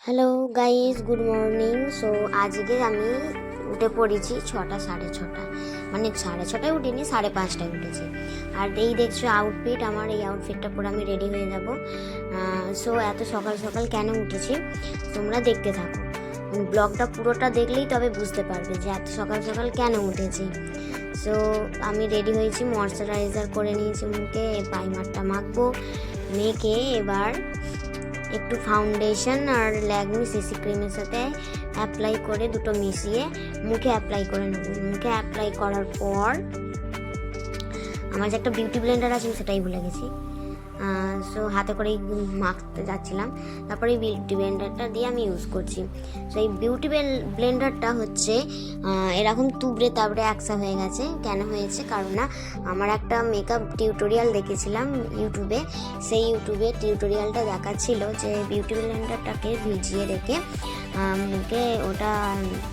Hello guys, good morning. So আজকে আমি উঠে পড়েছি 6:30, মানে 6:30 উঠিনি, 5:30 উঠেছি। আর এই দেখছো আউটফিট, আমার এই আউটফিটটা পরে আমি রেডি হয়ে যাব। সো এত সকাল সকাল কেন উঠেছি তোমরা দেখতে থাকো, ব্লগটা পুরোটা দেখলেই তবে বুঝতে পারবে যে এত সকাল সকাল কেন উঠেছি। সো আমি রেডি হয়েছি, ময়শ্চারাইজার করে নিয়েছি মুখে, প্রাইমারটা মাখবো, মেখে এবার একটু ফাউন্ডেশন আর ল্যাকমি সিসি ক্রিমের সাথে অ্যাপ্লাই করে দুটো মিশিয়ে মুখে অ্যাপ্লাই করে নেব। মুখে অ্যাপ্লাই করার পর আমার যে একটা বিউটি ব্লেন্ডার আছে সেটাই ভুলে গেছি, সো হাতে করেই মাখতে যাচ্ছিলাম। তারপরে এই বিউটি ব্লেন্ডারটা দিয়ে আমি ইউজ করছি। সো এই বিউটি ব্লেন্ডারটা হচ্ছে এরকম তুবড়ে তাবড়ে একসা হয়ে গেছে। কেন হয়েছে? কারণ না, আমার একটা মেকআপ টিউটোরিয়াল দেখেছিলাম ইউটিউবে। সেই ইউটিউবে টিউটোরিয়ালটা দেখাচ্ছিল যে বিউটি ব্লেন্ডারটাকে ভিজিয়ে রেখে মুখে ওটা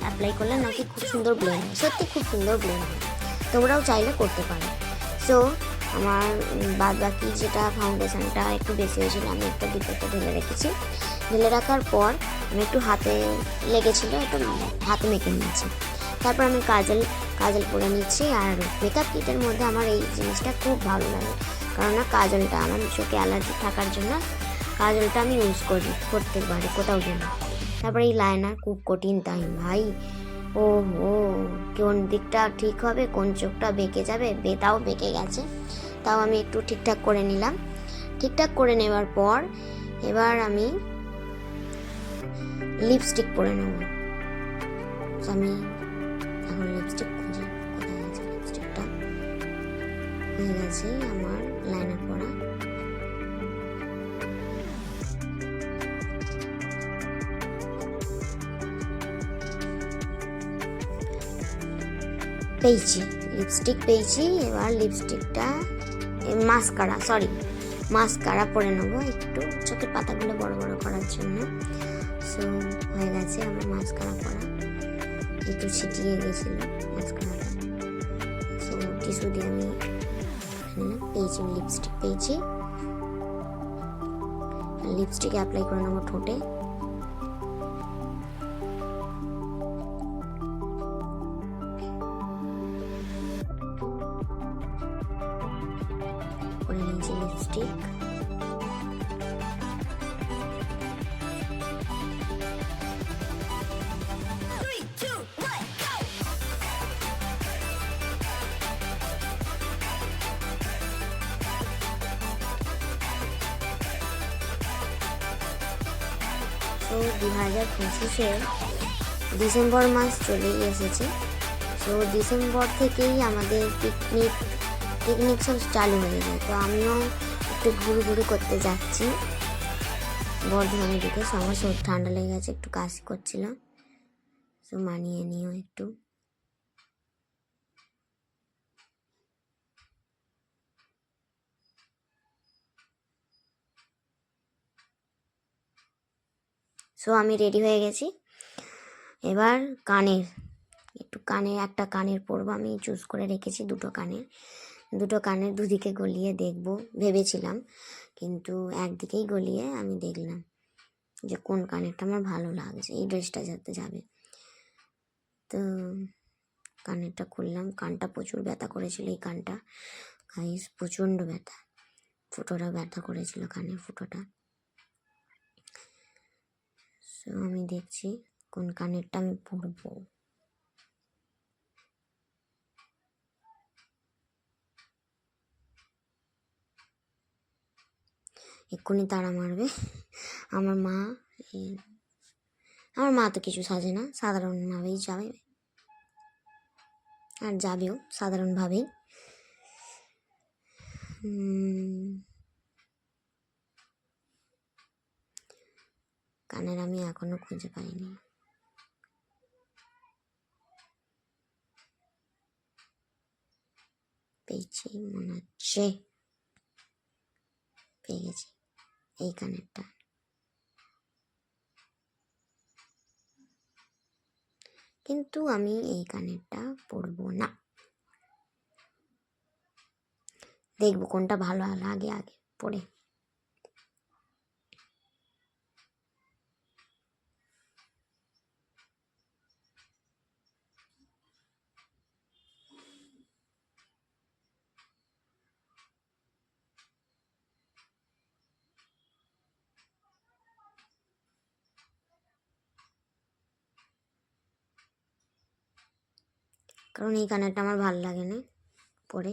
অ্যাপ্লাই করলে নাকি খুব সুন্দর ব্লেন্ড হয়। সত্যি খুব সুন্দর ব্লেন্ড হয়, তোমরাও চাইলে করতে পারো। সো আমার বাদ বাকি যেটা ফাউন্ডেশনটা একটু বেশি হয়েছিল, আমি একটা ডিব্বাতে ঢেলে রেখেছি। ঢেলে রাখার পর আমি একটু হাতে লেগেছিলো, একটু হাতে মেখে নিয়েছি। তারপর আমি কাজল পরে নিচ্ছি। আর মেকআপ কিটের মধ্যে আমার এই জিনিসটা খুব ভালো লাগে, কারণ না কাজলটা আমার চোখে অ্যালার্জি থাকার জন্য কাজলটা আমি ইউজ করতে পারি কোথাও গেলে। তারপরে এই লাইনার খুব কঠিন তাই ভাই, ও কোন দিকটা ঠিক হবে, কোন চোখটা বেঁকে যাবে, তাও বেঁকে গেছে, তাও আমি একটু ঠিকঠাক করে নিলাম। ঠিকঠাক করে নেওয়ার পর এবার আমি লিপস্টিক পরে নেব। আমি এখন লিপস্টিক খুঁজি, কোথায় গেছে লিপস্টিকটা। হয়ে গেছে আমার লাইনার পরা। পেয়েছি লিপস্টিক পেয়েছি। এবার লিপস্টিকটা মাস্কারা পরে নেবো একটু চোখের পাতাগুলো বড় বড় করার জন্য। সো হয়ে গেছে আমার মাস্কারা পরা, একটু ছিটিয়ে গেছিল মাস্কারাটা। সো টিস্যু দিয়ে আমি পেয়েছি লিপস্টিক পেয়েছি। লিপস্টিক অ্যাপ্লাই করে নেবো ঠোঁটে। করে নিয়েছি লিপস্টিক। তো 2025-এর ডিসেম্বর মাস চলেই এসেছে। তো ডিসেম্বর থেকেই আমাদের পিকনিক সব চালু হয়ে যায়। তো আমিও একটু ঘুরু করতে যাচ্ছি বর্ধমানের দিকে। আমার শরীর ঠান্ডা লেগে গেছে, একটু কাশি করছিল, তো মানিয়ে নিও একটু। সো আমি রেডি হয়ে গেছি। এবার একটা কানের পরবো, আমি চুজ করে রেখেছি দুটো কানের দুদিকে গলিয়ে দেখবো ভেবেছিলাম, কিন্তু একদিকেই গলিয়ে আমি দেখলাম যে কোন কানেরটা আমার ভালো লাগছে, এই ড্রেসটা যাবে। তো কানেরটা খুললাম, কানটা প্রচুর ব্যথা করেছিল, এই কানটা গাইস প্রচণ্ড ব্যথা, ফুটোটা ব্যথা করেছিল কানের ফুটোটা। সো আমি দেখছি কোন কানেরটা আমি পরবো। এক্ষুনি তাড়া মারবে আমার মা তো কিছু সাজে না, সাধারণভাবেই যাবে, আর যাবেও সাধারণভাবেই। কানের আমি এখনো খুঁজে পাইনি। পেয়েছি মনে হচ্ছে, পেয়ে গেছি এই কানেরটা। কিন্তু আমি এই কানেরটা পরবো না, দেখবো কোনটা ভালো লাগে আগে পরে। কারণ এই কানেরটা আমার ভালো লাগে না পরে।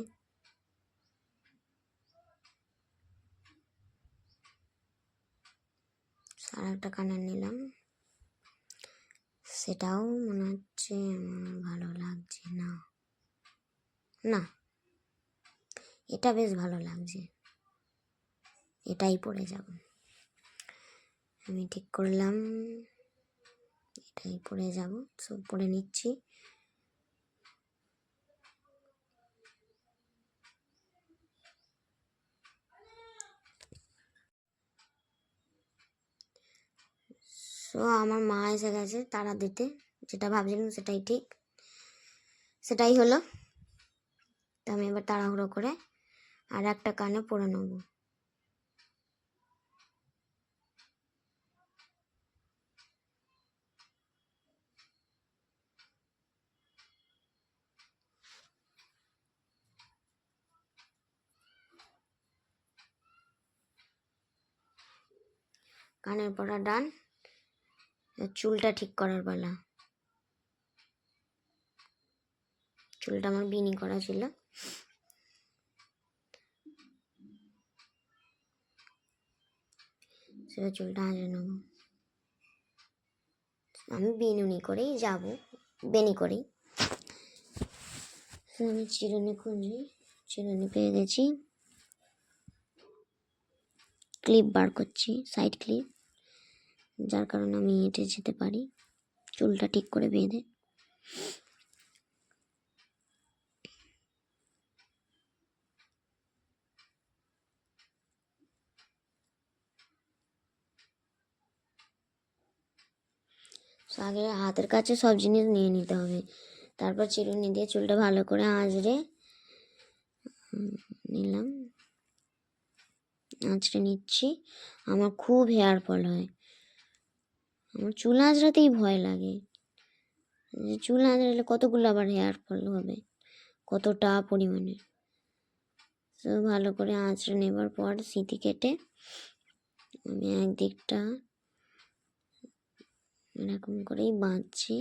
আর একটা কানের নিলাম, সেটাও মনে হচ্ছে আমার ভালো লাগছে না। না, এটা বেশ ভালো লাগছে, এটাই পরে যাব। আমি ঠিক করলাম এটাই পরে যাব। সব পরে নিচ্ছি। সো আমার মা এসে গেছে তারা দিতে, যেটা ভাবছিলাম সেটাই ঠিক, সেটাই হলো। তো আমি এবার তাড়াহুড়ো করে আর একটা কানে পরে নেব। কানের পরা ডান, চুলটা ঠিক করার পালা। চুলটা আমার বিনি করা ছিল, সেটা চুলটা আঁচড়ে নেব। আমি বিনুনি করেই যাব, বেনি করেই। আমি চিরুনি খুঁজি, চিরুনি পেয়ে গেছি। ক্লিপ বার করছি, সাইড ক্লিপ, যার কারণে আমি হেঁটে যেতে পারি চুলটা ঠিক করে বেঁধে। আগে হাতের কাছে সব জিনিস নিয়ে নিতে হবে, তারপর চিরুনি দিয়ে চুলটা ভালো করে আঁচড়ে নিলাম, আঁচড়ে নিচ্ছি। আমার খুব হেয়ার ফল হয়, আমার চুল আঁচড়াতেই ভয় লাগে। চুল আঁচড়ালে কতগুলো আবার হেয়ার ফল হবে, কতটা পরিমাণে। তো ভালো করে আঁচড়ে নেবার পর সিঁথি কেটে আমি একদিকটা এরকম করেই বাঁধছি।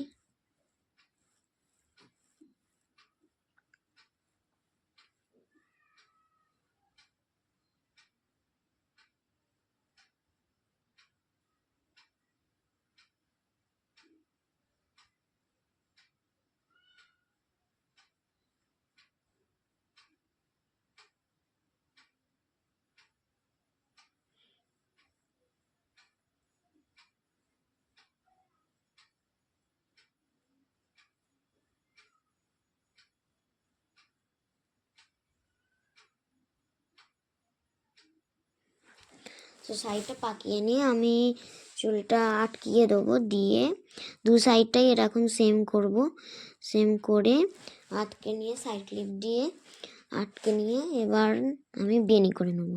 তো সাইডটা পাকিয়ে নিয়ে আমি চুলটা আটকিয়ে দেবো, দিয়ে দু সাইডটাই এরকম সেম করব। সেম করে আটকে নিয়ে সাইড ক্লিপ দিয়ে আটকে নিয়ে এবার আমি বেনি করে নেব।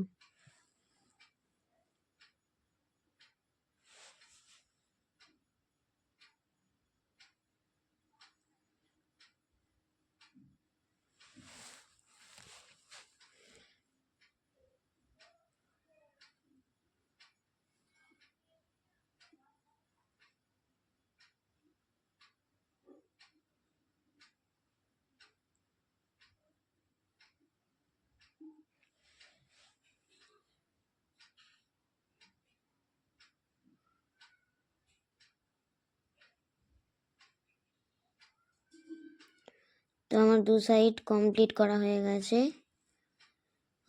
তো আমার দু সাইড কমপ্লিট করা হয়ে গেছে,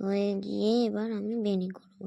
হয়ে গিয়ে এবার আমি বেনি করব।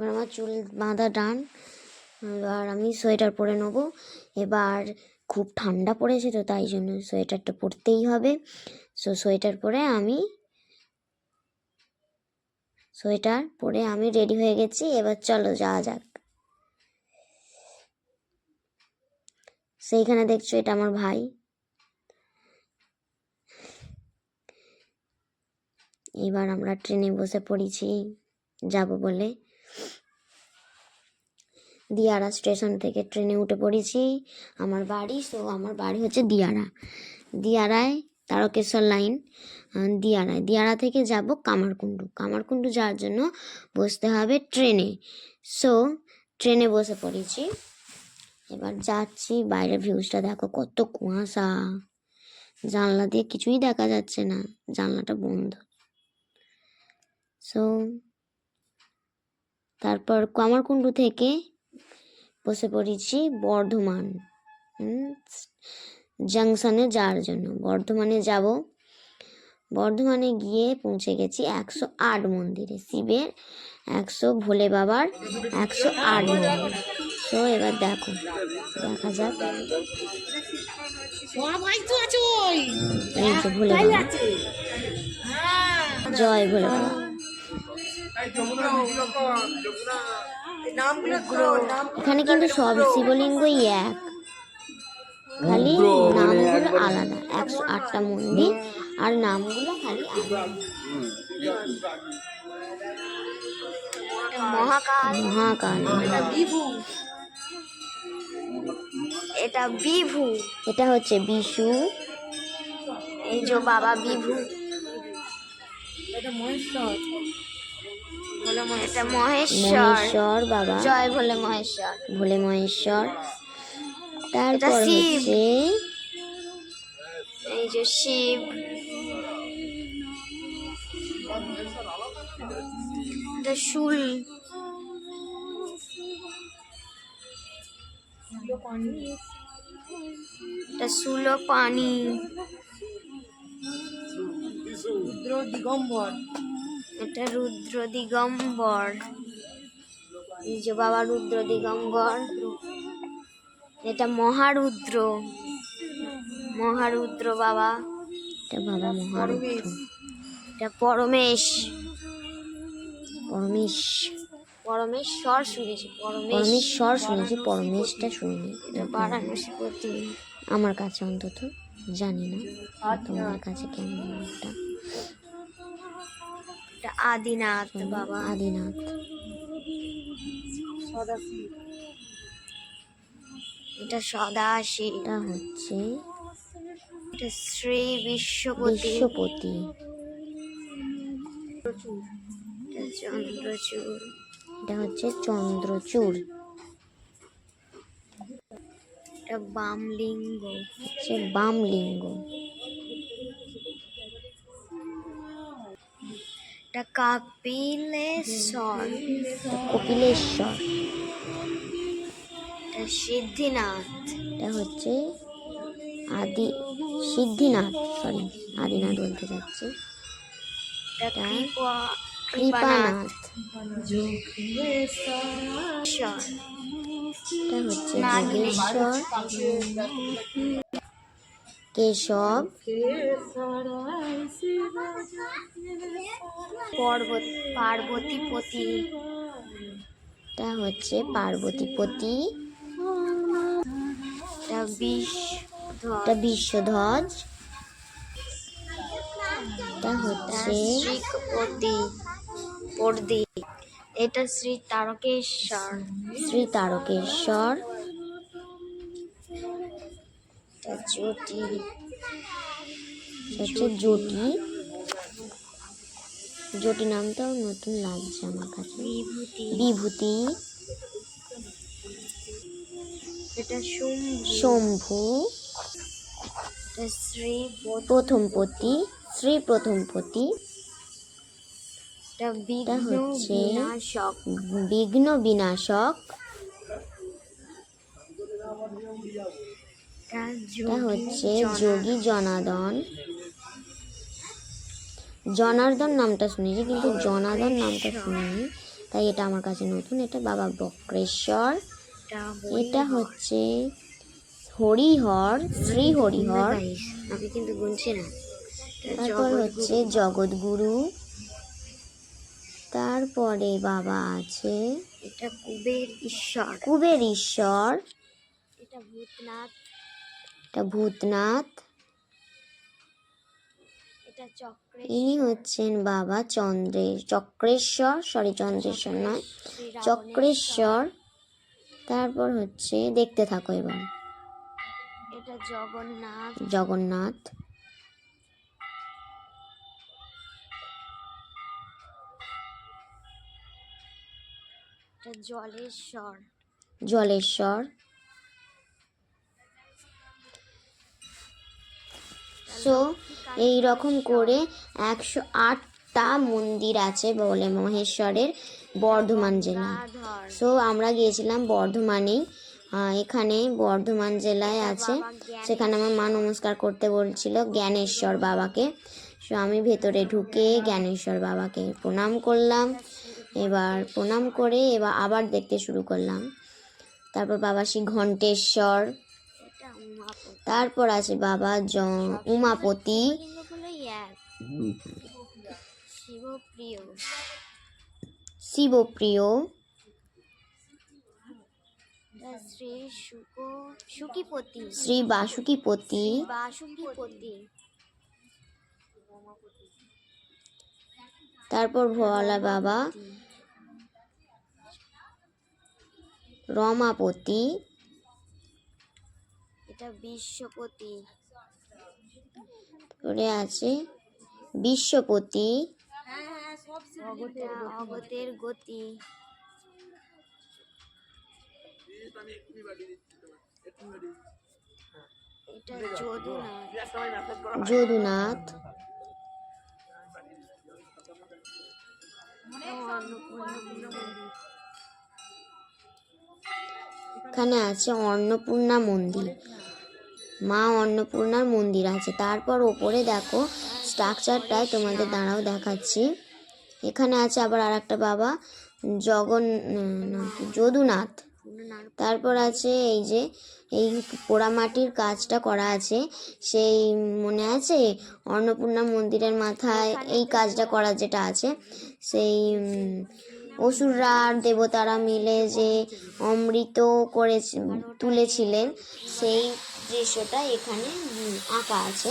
এবার আমার চুল বাঁধা ডান। এবার আমি সোয়েটার পরে নেবো। এবার খুব ঠান্ডা পড়েছে তো তাই জন্য সোয়েটারটা পরতেই হবে। সোয়েটার পরে আমি রেডি হয়ে গেছি। এবার চলো যাওয়া যাক। সেইখানে দেখছো এটা আমার ভাই। এবার আমরা ট্রেনে বসে পড়েছি যাব বলে। দিয়ারা স্টেশন থেকে ট্রেনে উঠে পড়েছি। আমার বাড়ি হচ্ছে দিয়ারায় তারকেশ্বর লাইন। দিয়ারা থেকে যাব কামারকুণ্ডু যাওয়ার জন্য বসতে হবে ট্রেনে। ট্রেনে বসে পড়েছি। এবার যাচ্ছি। বাইরের ভিউজটা দেখো, কত কুয়াশা, জানলা দিয়ে কিছুই দেখা যাচ্ছে না, জানলাটা বন্ধ। তারপর কামারকুণ্ডু থেকে বসে পড়েছি বর্ধমান জাংশনে যাওয়ার জন্য। বর্ধমানে যাব। বর্ধমানে গিয়ে পৌঁছে গেছি 108 মন্দিরে, শিবের 100, ভোলে বাবার 108 মন্দির। এবার দেখা যাক। এই যে ভোলে বাবা, জয় ভোলে বাবা। এখানে কিন্তু সব শিবলিঙ্গই এক, খালি নামগুলো আলাদা। 108টা মন্দির আর নামগুলো খালি আলাদা। মহাকাল, এটা বিভু, এটা হচ্ছে বিশু। এই যে বাবা বিভু, এটা মহেশ্বর, এটা মহেশ্বর বাবা, জয় ভোলে মহেশ্বর। তারপর হচ্ছে এই যে শিব, এটা শুল, এটা সুলপানি, এটা রুদ্র দিগম্বর। এই যে বাবা রুদ্র দিগম্বর। এটা মহারুদ্র বাবা, এটা বাবা মহারুদ্র। এটা পরমেশ্বর শুনেছি, পরমেশটা শুনিনি। এটা বারাণসীপতি আমার কাছে, অন্তত জানি না তোমার কাছে কেমন। এটা আদিনাথ বাবা, আদিনাথ। এটা সদাশিব, এটা হচ্ছে এটা শ্রী বিশ্বপতি। চন্দ্রচূড়, এটা হচ্ছে চন্দ্রচূড়। এটা বামলিঙ্গ, এটা কপিলেশ্বর। এটা সিদ্ধিনাথ, এটা হচ্ছে আদিনাথ বলতে যাচ্ছি। এটা কৃপানাথ, এটা হচ্ছে যোগেশ্বর, কেশব, পার্বতীপতি, এটা হচ্ছে পার্বতীপতি। এটা বিশ্বধ্বজ, এটা হচ্ছে শ্রীপতি। এটা শ্রী তারকেশ্বর, এটা জ্যোতি, জ্যোতি নামটাও নতুন লাগছে আমার কাছে। বিভূতি, এটা শম্ভু, এটা শ্রী প্রথমপতি, এটা হচ্ছে বিঘ্ন বিনাশক, এটা হচ্ছে যোগী জনার্দন নামটা শুনেছি, কিন্তু জনার্দন নামটা শুনিনি। তাই এটা আমার কাছে নতুন। এটা বাবা বক্রেশ্বর, এটা হচ্ছে হরিহর, শ্রী হরিহর, আমি কিন্তু গুনছি না। তারপর হচ্ছে জগৎগুরু, তারপরে বাবা আছে এটা কুবের ঈশ্বর, কুবের ঈশ্বর, এটা ভূতনাথ, এটা ভূতনাথ, এটা চক্রেশ্বর, ইনি হচ্ছেন বাবা চক্রেশ্বর, চন্দ্রেশ্বর নয়, চক্রেশ্বর। তারপর হচ্ছে দেখতে থাকো এবার, এটা জগন্নাথ, জগন্নাথ, এটা জলেশ্বর, জলেশ্বর। সো এই রকম করে 108টা মন্দির আছে বলে মহেশ্বরের বর্ধমান জেলায়। সো আমরা গিয়েছিলাম বর্ধমানেই, এখানে বর্ধমান জেলায় আছে, সেখানে আমার মা নমস্কার করতে বলছিল জ্ঞানেশ্বর বাবাকে। সো আমি ভেতরে ঢুকে জ্ঞানেশ্বর বাবাকে প্রণাম করলাম। এবার প্রণাম করে এবার আবার দেখতে শুরু করলাম। তারপর বাবা শ্রী ঘণ্টেশ্বর, তারপর আছে বাবা উমাপতি, শিবপ্রিয়, শ্রী বাসুকিপতি, তারপর ভোলা বাবা রমাপতি, এটা বিশ্বপতি, তারপরে আছে বিশ্বপতি, অগতের গতি, এটা যদুনাথ, এখানে আছে অন্নপূর্ণা মন্দির, মা অন্নপূর্ণার মন্দির আছে। তারপর ওপরে দেখো স্ট্রাকচারটায় তোমাদের দাঁড়াও দেখাচ্ছি। এখানে আছে আবার আর একটা বাবা যদুনাথ। তারপর আছে এই যে এই পোড়ামাটির কাজটা করা আছে, সেই মনে আছে অন্নপূর্ণা মন্দিরের মাথায় এই কাজটা করা যেটা আছে, সেই অসুররা আর দেবতারা মিলে যে অমৃত করে তুলেছিলেন, সেই দৃশ্যটা এখানে আঁকা আছে।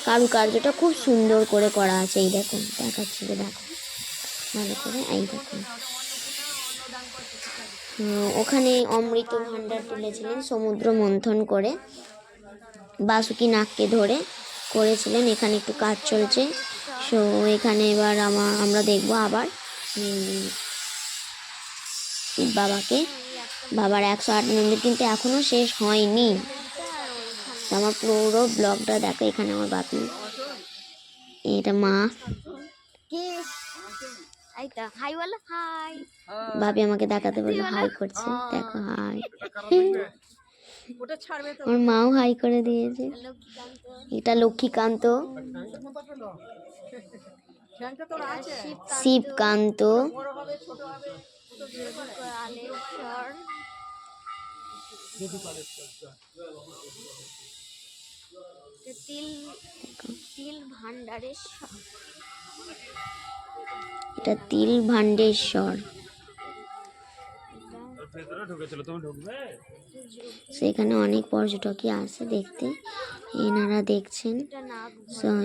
কারুকার্যটা খুব সুন্দর করে করা আছে। এই দেখুন দেখাচ্ছি, যে দেখো ভালো করে, এই দেখুন ওখানে অমৃত ভাণ্ডার তুলেছিলেন সমুদ্র মন্থন করে, বাসুকি নাগকে ধরে করেছিলেন। এখানে একটু কাজ চলছে। সো এখানে এবার আমরা দেখবো আবার শিব বাবাকে, বাবার 108 মন্দির কিন্তু এখনো শেষ হয়নি। আমার পুরো ব্লগটা দেখো। এখানে আমার বাপি, এটা মা, ভাবি আমাকে দেখাতে বললো, হাই করছে, দেখো হাই। ওর মাও হাই করে দিয়েছে। এটা লক্ষ্মীকান্ত, শিবকান্ত, এটা তিল ভান্ডেশ্বর। সেখানে অনেক পর্যটকই আসে দেখতে, এনারা দেখছেন।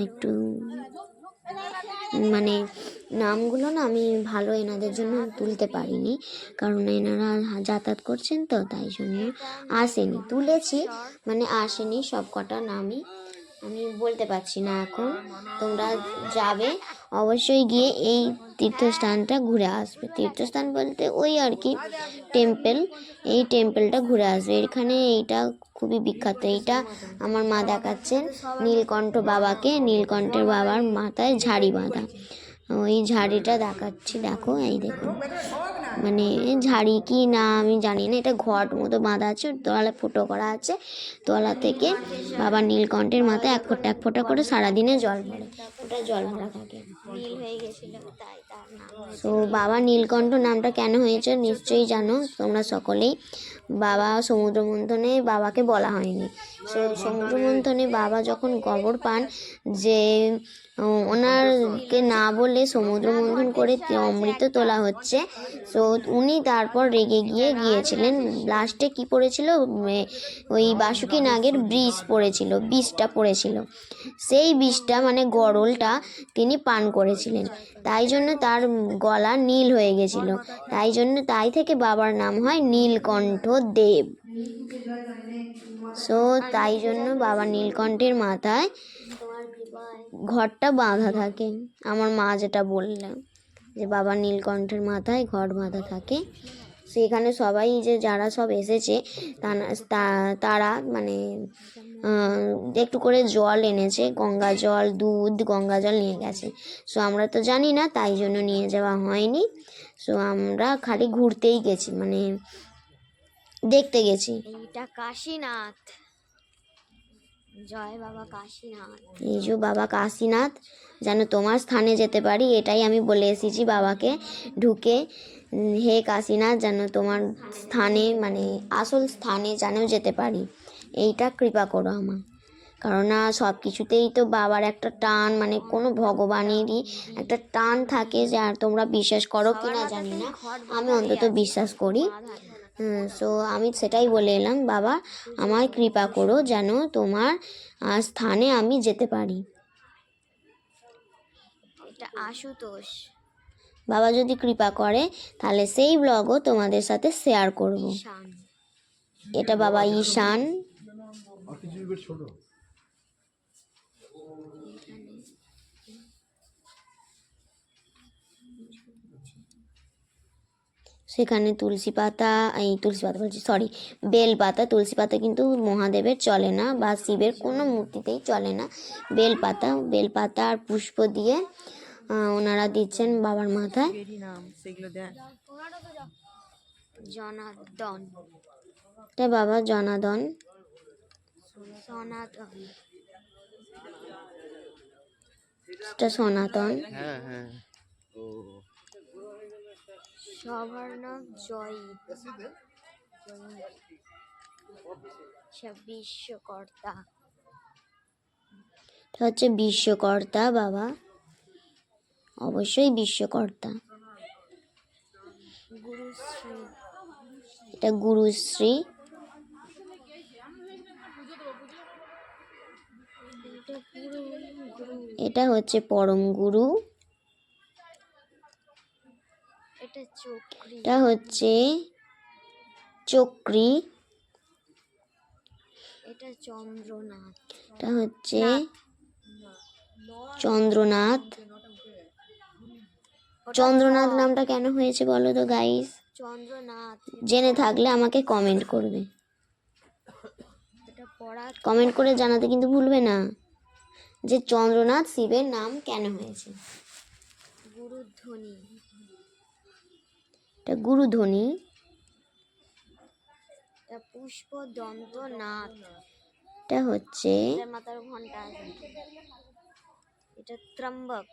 একটু মানে নামগুলো না আমি ভালো এনাদের জন্য তুলতে পারিনি, কারণ এনারা যাতায়াত করছেন তো, তাই জন্য আসেনি, তুলেছি মানে আসেনি সব কটা নামই আমি বলতে পারছি না এখন। তোমরা যাবে অবশ্যই, গিয়ে এই তীর্থস্থানটা ঘুরে আসবে। তীর্থস্থান বলতে ওই আর কি টেম্পল, এই টেম্পলটা ঘুরে আসবে। এখানে এইটা খুবই বিখ্যাত। এইটা আমার মা দেখাচ্ছেন নীলকণ্ঠ বাবাকে, নীলকণ্ঠের বাবার মাথায় ঝাড়ি বাঁধা, ওই ঝাড়িটা দেখাচ্ছি, দেখো এই দেখো, মানে ঝাড়ি কি না আমি জানি না, এটা ঘট মতো বাঁধা আছে, তলা ফুটো করা আছে, তলা থেকে বাবা নীলকণ্ঠের মাথায় এক ফোঁটা করে সারাদিনে জল ভরে, ওটা জল ভরা থাকে। নীল হয়ে গেছিল তাই। তো বাবা নীলকণ্ঠ নামটা কেন হয়েছে নিশ্চয়ই জানো তোমরা সকলেই। বাবা সমুদ্র মন্থনে বাবাকে বলা হয়নি। সো সমুদ্র মন্থনে বাবা যখন খবর পান যে ওনারকে না বলে সমুদ্র মন্থন করে অমৃত তোলা হচ্ছে, সো উনি তারপর রেগে গিয়েছিলেন। লাস্টে কি পড়েছিল, ওই বাসুকি নাগের বিষটা পড়েছিল। সেই বিষটা মানে গরলটা তিনি পান করেছিলেন, তাই জন্য তার গলা নীল হয়ে গেছিল। তাই থেকে বাবার নাম হয় নীলকণ্ঠ দেব। সো তাই জন্য বাবা নীলকণ্ঠের মাথায় ঘরটা বাঁধা থাকে। আমার মা যেটা বললাম যে বাবা নীলকণ্ঠের মাথায় ঘর বাঁধা থাকে। সেখানে সবাই যে যারা সব এসেছে তারা মানে একটু করে জল এনেছে, গঙ্গা জল, দুধ, গঙ্গা জল নিয়ে গেছে। সো আমরা তো জানি না, তাই জন্য নিয়ে যাওয়া হয়নি। সো আমরা খালি ঘুরতেই গেছি, মানে দেখতে গেছি। এটা কাশীনাথ, জয় বাবা কাশীনাথ। এই যে বাবা কাশীনাথ, যেন তোমার স্থানে যেতে পারি, এটাই আমি বলে এসেছি বাবাকে ঢুকে। হে কাশীনাথ, যেন তোমার স্থানে মানে আসল স্থানে যেন যেতে পারি, এইটা কৃপা করো আমার। কারণ সব কিছুতেই তো বাবার একটা টান, মানে কোনো ভগবানেরই একটা টান থাকে, যে আর তোমরা বিশ্বাস করো কি না জানি না, আমি অন্তত বিশ্বাস করি। সো আমি সেটাই বলে এলাম, বাবা আমায় কৃপা করো যেন তোমার স্থানে আমি যেতে পারি। এটা আশুতোষ। বাবা যদি কৃপা করে তাহলে সেই ব্লগও তোমাদের সাথে শেয়ার করব। এটা বাবা ঈশান। সেখানে বেলপাতা। তুলসী পাতা কিন্তু মহাদেবের চলে না, বা শিবের কোনো মূর্তিতেই চলে না। বেলপাতা আর পুষ্প দিয়ে ওনারা দিচ্ছেন বাবার মাথায়। জনার্দন, এটা বাবা জনার্দন। এটা সনাতন। সবর্ণক জয়ী, বিশ্বকর্তা। এটা হচ্ছে বিশ্বকর্তা বাবা, অবশ্যই বিশ্বকর্তা। এটা গুরুশ্রী। এটা হচ্ছে পরম গুরু। এটা হচ্ছে চক্রী। এটা চন্দ্রনাথ। এটা হচ্ছে চন্দ্রনাথ। চন্দ্রনাথ নামটা কেন হয়েছে বলো তো গাইস? চন্দ্রনাথ জেনে থাকলে আমাকে কমেন্ট করবে, কমেন্ট করে জানাতে কিন্তু ভুলবে না যে চন্দ্রনাথ শিবের নাম কেন হয়েছে। গুরুধ্বনি, এটা গুরুধ্বনি। এটা পুষ্প দন্তনাথ। এটা হচ্ছে মাথার ঘন্টা। এটা ত্রম্বক।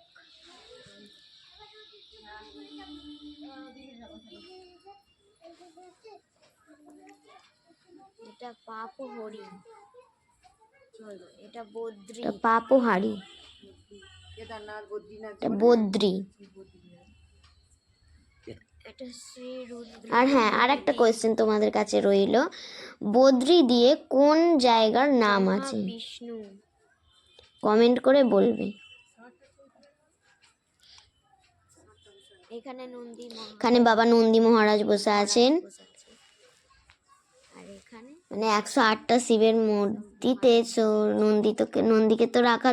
এটা পাপহরি। এটা বদ্রী। এটা পাপহারি। এটা বদ্রী। আর হ্যাঁ, আর একটা কোয়েশ্চেন তোমাদের কাছে রইল, বদ্রী দিয়ে কোন জায়গার নাম আছে? বিষ্ণু। কমেন্ট করে বলবে। এখানে বাবা নন্দী মহারাজ বসে আছেন। আর এখানে মানে 108টা শিবের মূর্তিতে নন্দীকে তো রাখা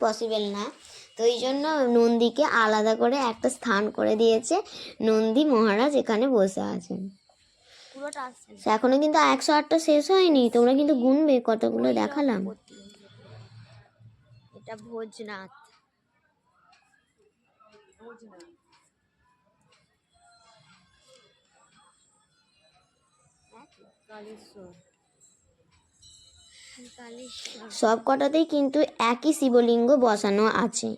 পসিবল না, তো এই জন্য নন্দীকে আলাদা করে একটা স্থান করে দিয়েছে। নন্দী মহারাজ এখানে বসে আছেন। এখনো কিন্তু 108টা শেষ হয়নি, তোমরা কিন্তু গুনবে কতগুলো দেখালাম। এটা ভোজনাথ। সব কটাতেই কিন্তু একই শিবলিঙ্গ বসানো আছে,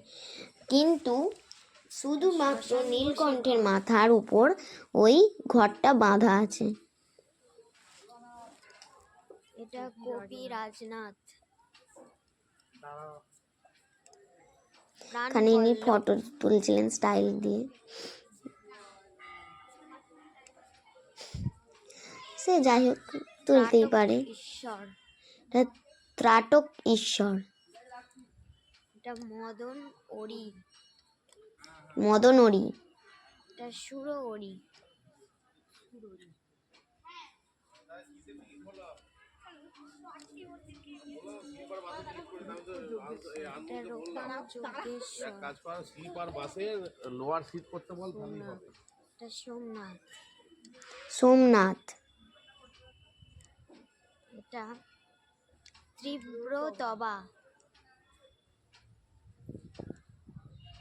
কিন্তু শুধুমাত্র নীলকণ্ঠের মাথার উপর ওই ঘরটা বাঁধা আছে। এটা কবি রাজনাথ। এখানে ইনি ফটো তুলছিলেন স্টাইল দিয়ে। সে যাই হোক, তুলতেই পারে। এটা ত্রাটক ঈশ্বর। এটা মদন ওড়ি। এটা সুর ওড়ি। সোমনাথ। এটা তীব্রতবা।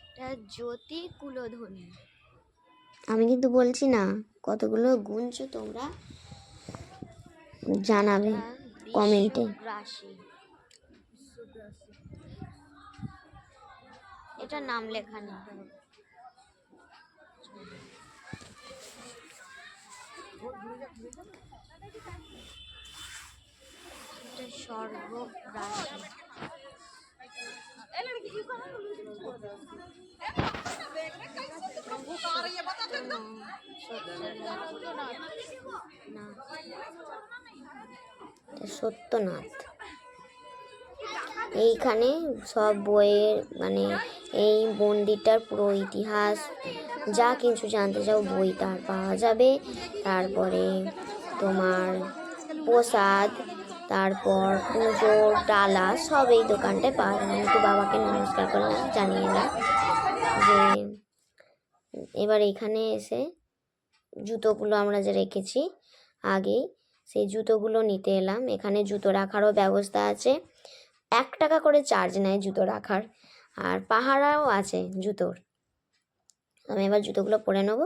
এটা জ্যোতি কুলধ্বনি। আমি কিন্তু বলছি না, কতগুলো গুনছো তোমরা জানাবে কমেন্টে। এটা নাম লেখা নেই। এটা সর্বগ্রাসী। সত্যনাথ। এইখানে সব বইয়ের মানে এই মন্দিরটার পুরো ইতিহাস যা কিছু জানতে চাও বই তার পাওয়া যাবে। তারপরে তোমার প্রসাদ, তারপর পুজোর ডালা সব এই দোকানটায় পাওয়া যাবে। একটু বাবাকে নমস্কার করলাম, জানিয়ে এলাম যে এবার এখানে এসে জুতোগুলো আমরা যে রেখেছি আগেই, সেই জুতোগুলো নিতে এলাম। এখানে জুতো রাখারও ব্যবস্থা আছে, 1 টাকা করে চার্জ নেয় জুতো রাখার, আর পাহারাও আছে জুতোর। আমি এবার জুতোগুলো পরে নেব।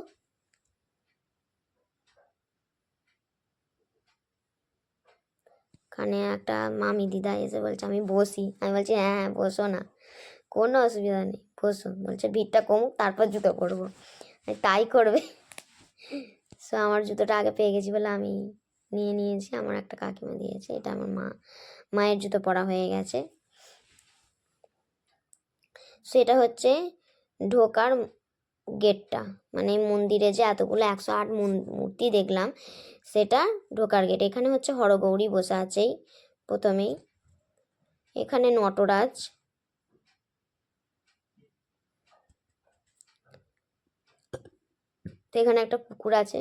এখানে একটা মামি দিদা এসে বলছে আমি বসি। আমি বলছি হ্যাঁ বসো না, কোনো অসুবিধা নেই, বসো। বলছে ভিড়টা কমুক তারপর জুতো পরবো। তাই করবে। সো আমার জুতোটা আগে পেয়ে গেছি বলে আমি নিয়েছি। আমার একটা কাকিমা দিয়েছে, এটা আমার মায়ের জুতো পরা হয়ে গেছে। সেটা হচ্ছে ঢোকার গেটটা, মানে মন্দিরে যে এতগুলো 108 মূর্তি দেখলাম, সেটা ঢোকার গেট। এখানে হচ্ছে হরগৌরী বসে আছেই প্রথমেই। এখানে নটরাজ, তো এখানে একটা পুকুর আছে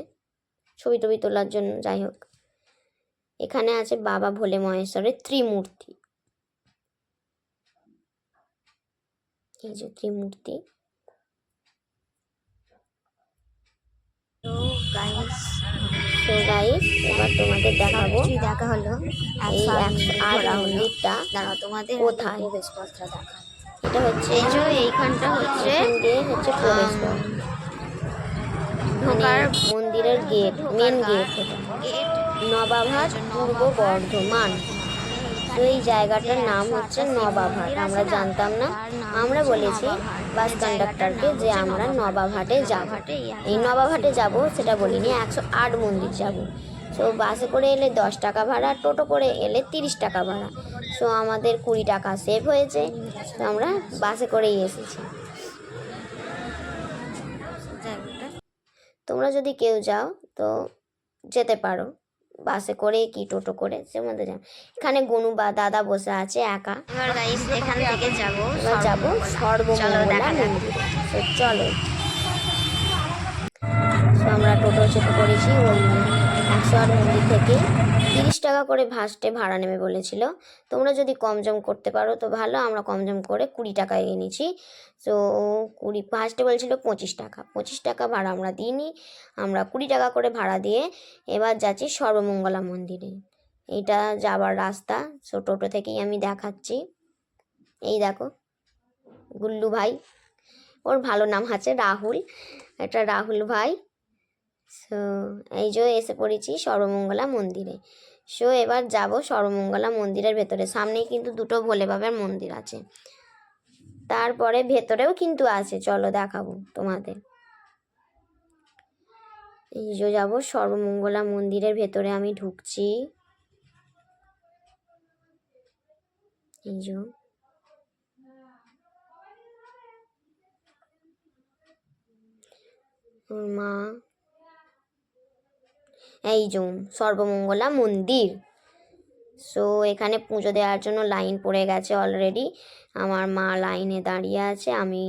ছবি টবি তোলার জন্য। যাই হোক, এখানে আছে বাবা ভোলে মহেশ্বরের ত্রিমূর্তি। এই যে ত্রিমূর্তি। তো গাইস এবার তোমাদের দেখাবো, দেখা হলো এই 108 মন্দিরটা কোথায়। এটা হচ্ছে এই যে এইখানটা হচ্ছে প্রবেশদ্বার, ঢোকার মন্দিরের গেট, মেন গেট। নবাবহাট পূর্ব বর্ধমান। তো এই জায়গাটার নাম হচ্ছে নবাবহাট। আমরা জানতাম না, আমরা বলেছি বাস কন্ডাক্টরকে যে আমরা নবাবহাটে যাব। এই নবাবহাটে যাব সেটা বলিনি, 108 মন্দির যাব। সো বাসে করে এলে 10 টাকা ভাড়া, টোটো করে এলে 30 টাকা ভাড়া। সো আমাদের 20 টাকা সেভ হয়েছে, তো আমরা বাসে করেই এসেছি। তোমরা যদি কেউ যাও তো যেতে পারো, বাসে করে কি টোটো করে, সে মধ্যে যাও। এখানে গনু বা দাদা বসে আছে একা। এবার গাইস এখান থেকে যাব সর্বমঙ্গলা মন্দিরে। তো চলো, আমরা টোটো চেপে পড়েছি। ওই 108 মন্দির থেকে 30 টাকা করে ফার্স্টে ভাড়া নেবে বলেছিল। তোমরা যদি কম জম করতে পারো তো ভালো, আমরা কম জম করে 20 টাকায় এনেছি। তো 20 ফার্স্টে বলছিল 25 টাকা, 25 টাকা ভাড়া আমরা দিইনি, আমরা 20 টাকা করে ভাড়া দিয়ে এবার যাচ্ছি সর্বমঙ্গলা মন্দিরে। এইটা যাবার রাস্তা। সো টোটো থেকেই আমি দেখাচ্ছি। এই দেখো গুল্লু ভাই, ওর ভালো নাম আছে রাহুল, এটা রাহুল ভাই। সো এই যে এসে পড়েছি সর্বমঙ্গলা মন্দিরে। সো এবার যাব সর্বমঙ্গলা মন্দিরের ভেতরে। সামনেই কিন্তু দুটো ভোলে বাবার মন্দির আছে। তারপরে ভেতরেও কিন্তু আছে, চলো দেখাবো তোমাদের। এই যে যাবো সর্বমঙ্গলা মন্দিরের ভেতরে আমি ঢুকছি। এই যে মা, এই যে সর্বমঙ্গলা মন্দির। সো এখানে পুজো দেওয়ার জন্য লাইন পড়ে গেছে অলরেডি। আমার মা লাইনে দাঁড়িয়ে আছে, আমি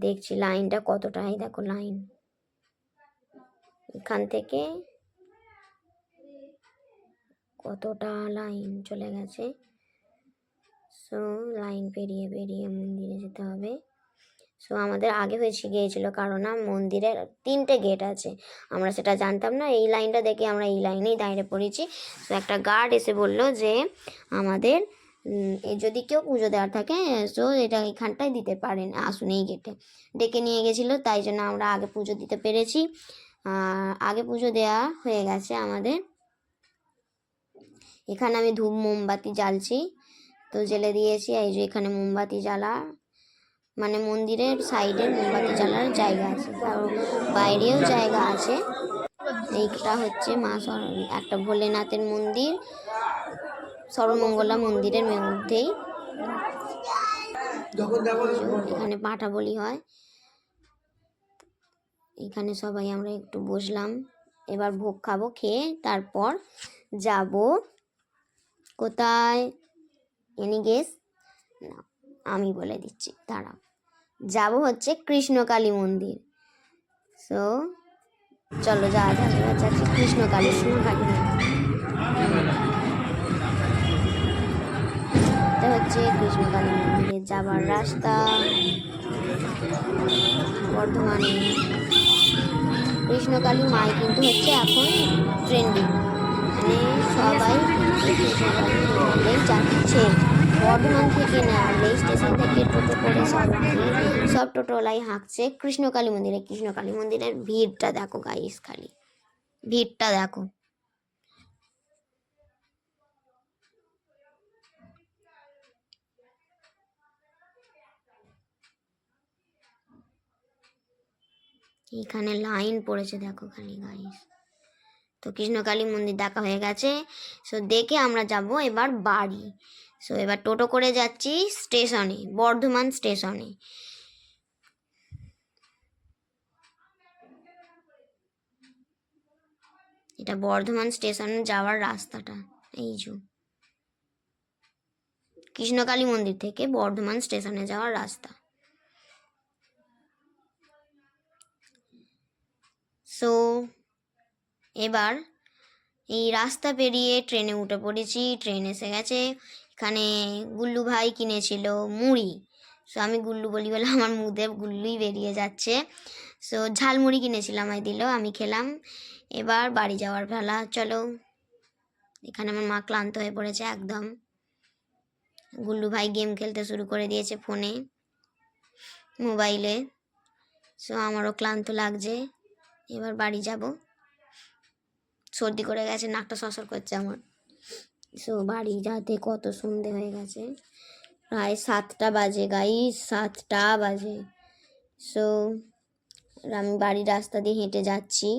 দেখছি লাইনটা কতটাই, দেখো লাইন এখান থেকে কতটা লাইন চলে গেছে। সো লাইন পেরিয়ে পেরিয়ে মন্দিরে যেতে হবে। সো আমাদের আগে গিয়েছিল, কারণ না মন্দিরের 3টে গেট আছে, আমরা সেটা জানতাম না। এই লাইনটা দেখে আমরা এই লাইনেই দাঁড়িয়ে পড়েছি। সো একটা গার্ড এসে বলল যে আমাদের যদি কেউ পুজো দেওয়ার থাকে সো এটা এখানটায় দিতে পারেন, আসুন এই গেটে। ডেকে নিয়ে গেছিলো, তাই জন্য আমরা আগে পুজো দিতে পেরেছি। আগে পুজো দেওয়া হয়ে গেছে আমাদের। এখানে আমি ধূপ মোমবাতি জ্বালছি, তো জ্বেলে দিয়েছি। এই যে এখানে মোমবাতি জ্বালা, মানে মন্দিরের সাইডে মোমবাতি জ্বালার জায়গা আছে, কারণ বাইরেও জায়গা আছে। এইটা হচ্ছে একটা ভোলেনাথের মন্দির, সর্বমঙ্গলা মন্দিরের মধ্যেই। এখানে পাঁঠা বলি হয়। এখানে সবাই আমরা একটু বসলাম, এবার ভোগ খাবো, খেয়ে তারপর যাব কোথায়, এনি গেস? না, আমি বলে দিচ্ছি, দাঁড়াও। যাব হচ্ছে কৃষ্ণকালী মন্দির। সো চলো যাওয়া যাবে, যাচ্ছি কৃষ্ণকালী মন্দির। এটা হচ্ছে কৃষ্ণকালী মন্দিরে যাবার রাস্তা বর্ধমানে। কৃষ্ণকালী মাই কিন্তু হচ্ছে এখন ট্রেন্ডিং, মানে সবাই কৃষ্ণকালী মন্দিরে যাচ্ছে। বর্ধমান থেকে না, রেল স্টেশন থেকে টোটো করে সব টোটোলাই হাঁকছে কৃষ্ণকালী মন্দিরে। কৃষ্ণকালী মন্দিরের ভিড়টা দেখো গাইস, খালি ভিড়টা দেখো। এখানে লাইন পড়েছে দেখো খালি গাইস। তো কৃষ্ণকালী মন্দির দেখা হয়ে গেছে। সো দেখে আমরা যাব এবার বাড়ি। সো এবার টোটো করে যাচ্ছি স্টেশনে, বর্ধমান স্টেশনে। এটা বর্ধমান স্টেশনে যাওয়ার রাস্তাটা, এই যে কৃষ্ণকালী মন্দির থেকে বর্ধমান স্টেশনে যাওয়ার রাস্তা। সো এবার এই রাস্তা পেরিয়ে ট্রেনে উঠে পড়েছি, ট্রেন এসে গেছে। এখানে গুল্লু ভাই কিনেছিল মুড়ি। সো আমি গুল্লু বলি বলে আমার মুখে গুল্লুই বেরিয়ে যাচ্ছে। সো ঝালমুড়ি কিনেছিলাম, আমায় দিল, আমি খেলাম। এবার বাড়ি যাওয়ার বেলা, চলো। এখানে আমার মা ক্লান্ত হয়ে পড়েছে একদম। গুল্লু ভাই গেম খেলতে শুরু করে দিয়েছে ফোনে, মোবাইলে। সো আমারও ক্লান্ত লাগছে, এবার বাড়ি যাব। সর্দি করে গেছে, নাকটা সরসর করছে আমার। সো বাড়ি যাতে কত সন্ধে হয়ে গেছে, প্রায় 7টা বাজে গাইস, 7টা বাজে। সো আমি বাড়ির রাস্তা দিয়ে হেঁটে যাচ্ছি।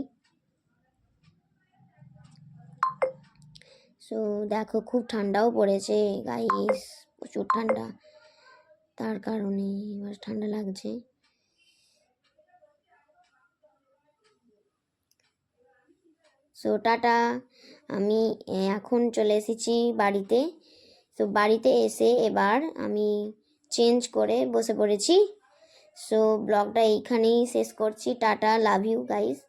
সো দেখো খুব ঠান্ডাও পড়েছে গাইস, প্রচুর ঠান্ডা, তার কারণে এবার ঠান্ডা লাগছে। সো টাটা, আমি এখন চলে এসেছি বাড়িতে। তো বাড়িতে এসে এবার আমি চেঞ্জ করে বসে পড়েছি। সো ব্লগটা এইখানেই শেষ করছি। Tata, love you guys.